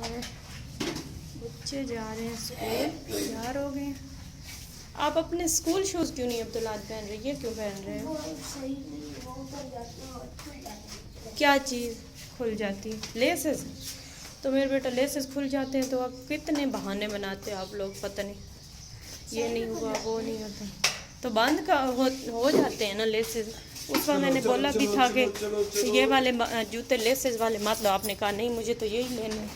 और बच्चे जा रहे हैं स्कूल, तैयार हो गए। आप अपने स्कूल शूज़ क्यों नहीं अब्दुल्ला पहन रही है, क्यों पहन रहे हो? क्या चीज़ खुल जाती है? लेसेस। तो मेरे बेटा लेसेस खुल जाते हैं तो आप कितने बहाने बनाते हो आप लोग, पता नहीं ये नहीं हुआ वो नहीं होता, तो बंद का हो जाते हैं ना लेसेस। उस वक्त मैंने बोला भी था कि ये वाले जूते लेसेस वाले मत लो, आपने कहा नहीं मुझे तो यही लेने हैं।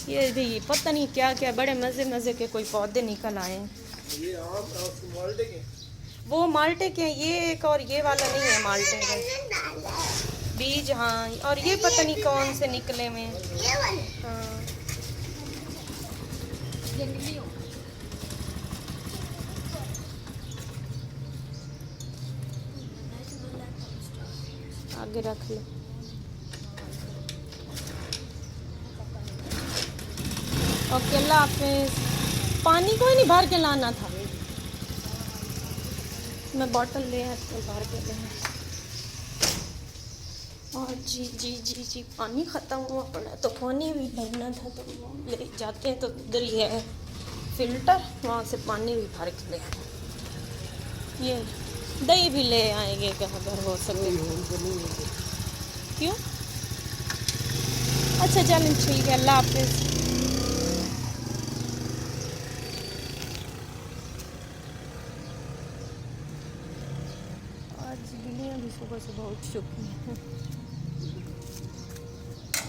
ये भी पता नहीं क्या क्या बड़े मज़े मज़े के कोई पौधे निकल आए हैं। ये माल्टे के, वो माल्टे के, ये एक और ये वाला नहीं है माल्टे का बीज। हाँ, और ये पता नहीं कौन से निकले हुए हैं। हाँ, आगे रख लो। ओके, अल्लाह हाफिज़। पानी कोई नहीं भर के लाना था, मैं बॉटल ले आती भर के ले। और जी जी जी जी, पानी ख़त्म हुआ पड़ा तो पानी भी भरना था, तो ले जाते हैं तो उधर ही है फ़िल्टर, वहाँ से पानी भी भर के ले। ये दही भी ले आएंगे क्या अगर हो सके? क्यों? अच्छा चलें, ठीक है, अल्लाह हाफिज़। आज बिल्लियाँ भी सुबह सुबह उठ चुकी हैं।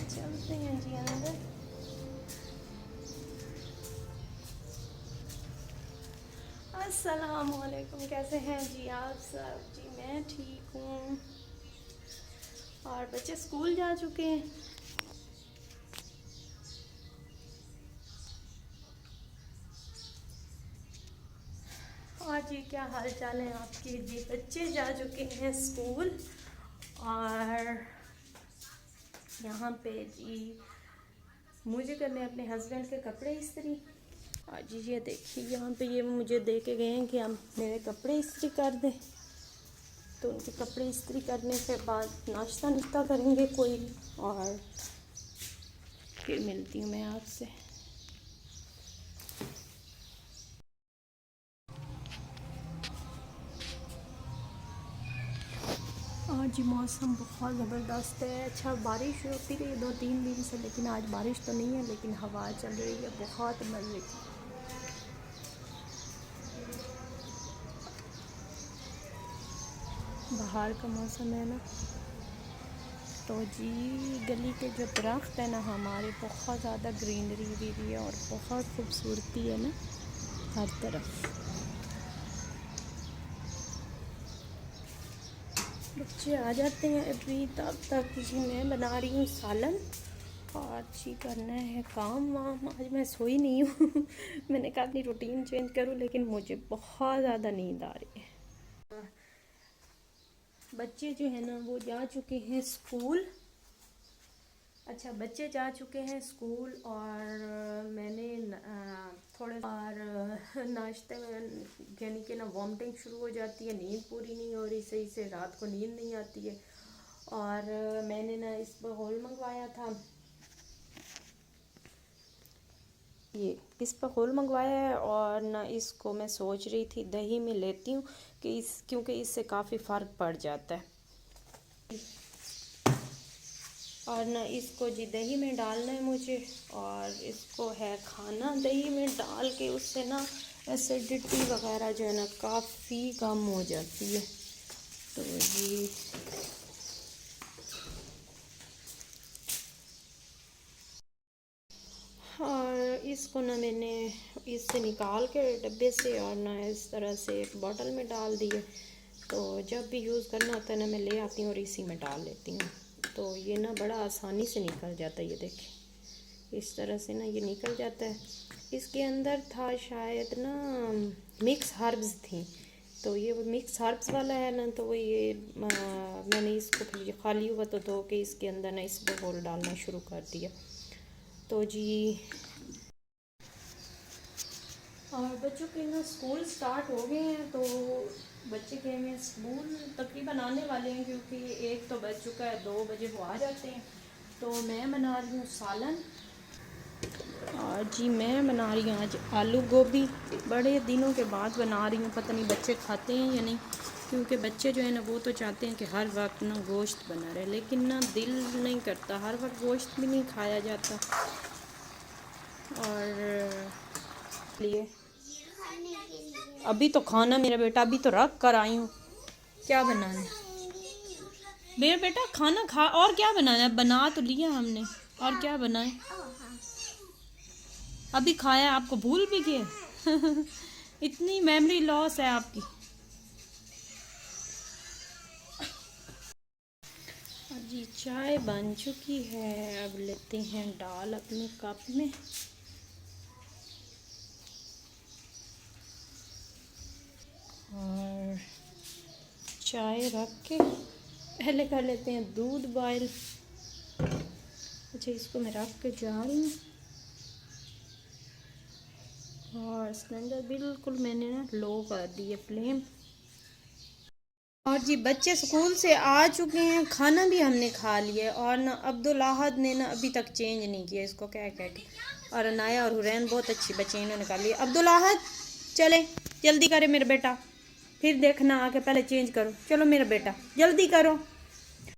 चलते हैं जी अंदर। अस्सलाम वालेकुम, कैसे हैं जी आप सब? जी मैं ठीक हूँ। और बच्चे स्कूल जा चुके हैं। और जी क्या हाल चाल है आपके? जी बच्चे जा चुके हैं स्कूल। और यहाँ पे जी मुझे करने अपने हस्बैंड के कपड़े इस्त्री। और जी ये देखिए यहाँ पे ये मुझे दे के गए हैं कि हम मेरे कपड़े इस्त्री कर दें, तो उनके कपड़े इस्त्री करने के बाद नाश्ता नुश्ता करेंगे कोई, और फिर मिलती हूँ मैं आपसे। आज मौसम बहुत ज़बरदस्त है। अच्छा, बारिश होती रही 2-3 दिन से, लेकिन आज बारिश तो नहीं है, लेकिन हवा चल रही है बहुत मज़े की। बाहर का मौसम है ना, तो जी गली के जो दरख्त है ना हमारे, बहुत ज़्यादा ग्रीनरी भी है और बहुत खूबसूरती है ना हर तरफ। बच्चे आ जाते हैं अभी, तब तक जी मैं बना रही हूँ सालन, और जी करना है काम वाम। आज मैं सोई नहीं हूँ मैंने कहा अपनी रूटीन चेंज करूँ, लेकिन मुझे बहुत ज़्यादा नींद आ रही है। बच्चे जो है ना वो जा चुके हैं स्कूल। अच्छा, बच्चे जा चुके हैं स्कूल, और मैंने थोड़े और नाश्ते में यानी कि ना वॉमिटिंग शुरू हो जाती है, नींद पूरी नहीं हो रही सही से, रात को नींद नहीं आती है। और मैंने ना इस बगोल मंगवाया था, ये इस बगोल मंगवाया है, और ना इसको मैं सोच रही थी दही में लेती हूँ कि क्योंकि इससे काफ़ी फ़र्क पड़ जाता है। और ना इसको जी दही में डालना है मुझे, और इसको है खाना दही में डाल के, उससे ना एसिडिटी वगैरह जो है ना काफ़ी कम हो जाती है। तो जी और इसको ना मैंने इससे निकाल के डब्बे से, और ना इस तरह से एक बॉटल में डाल दिए, तो जब भी यूज़ करना होता है ना मैं ले आती हूँ और इसी में डाल लेती हूँ। तो ये ना बड़ा आसानी से निकल जाता है, ये देखिए इस तरह से ना ये निकल जाता है। इसके अंदर था शायद ना मिक्स हर्ब्स थी, तो ये वो मिक्स हर्ब्स वाला है ना, तो वो ये मैंने इसको फिर ये खाली हुआ तो धो के इसके अंदर ना इस बगोल डालना शुरू कर दिया। तो जी और बच्चों के ना स्कूल स्टार्ट हो गए हैं, तो बच्चे गए हैं स्कूल, तकरीबन आने वाले हैं, क्योंकि एक तो बज चुका है, 2 बजे वो आ जाते हैं। तो मैं बना रही हूँ सालन, और जी मैं बना रही हूँ आज आलू गोभी। बड़े दिनों के बाद बना रही हूँ, पता नहीं बच्चे खाते हैं या नहीं, क्योंकि बच्चे जो है ना वो तो चाहते हैं कि हर वक्त ना गोश्त बना रहे, लेकिन ना दिल नहीं करता, हर वक्त गोश्त भी नहीं खाया जाता। और लिए अभी तो खाना मेरा बेटा अभी तो रख कर आई हूँ। क्या बनाना है मेरा बेटा? खाना खा, और क्या बनाना है? बना तो लिया हमने, और क्या बनाए? अभी खाया, आपको भूल भी गए। इतनी मेमोरी लॉस है आपकी। जी चाय बन चुकी है, अब लेते हैं दाल अपने कप में। और चाय रख के पहले कर लेते हैं दूध बॉयल। अच्छा, इसको मैं रख के जा रही हूँ, और सिलेंडर बिल्कुल मैंने ना लो कर दी है फ्लेम। और जी बच्चे स्कूल से आ चुके हैं, खाना भी हमने खा लिया, और ना अब्दुल अहद ने ना अभी तक चेंज नहीं किया, इसको क्या कह के। और अनाया और हुरैन बहुत अच्छी बच्चे, इन्होंने खा लिया। अब्दुल अहद चले, जल्दी करे मेरा बेटा, फिर देखना आके, पहले चेंज करो, चलो मेरा बेटा जल्दी करो।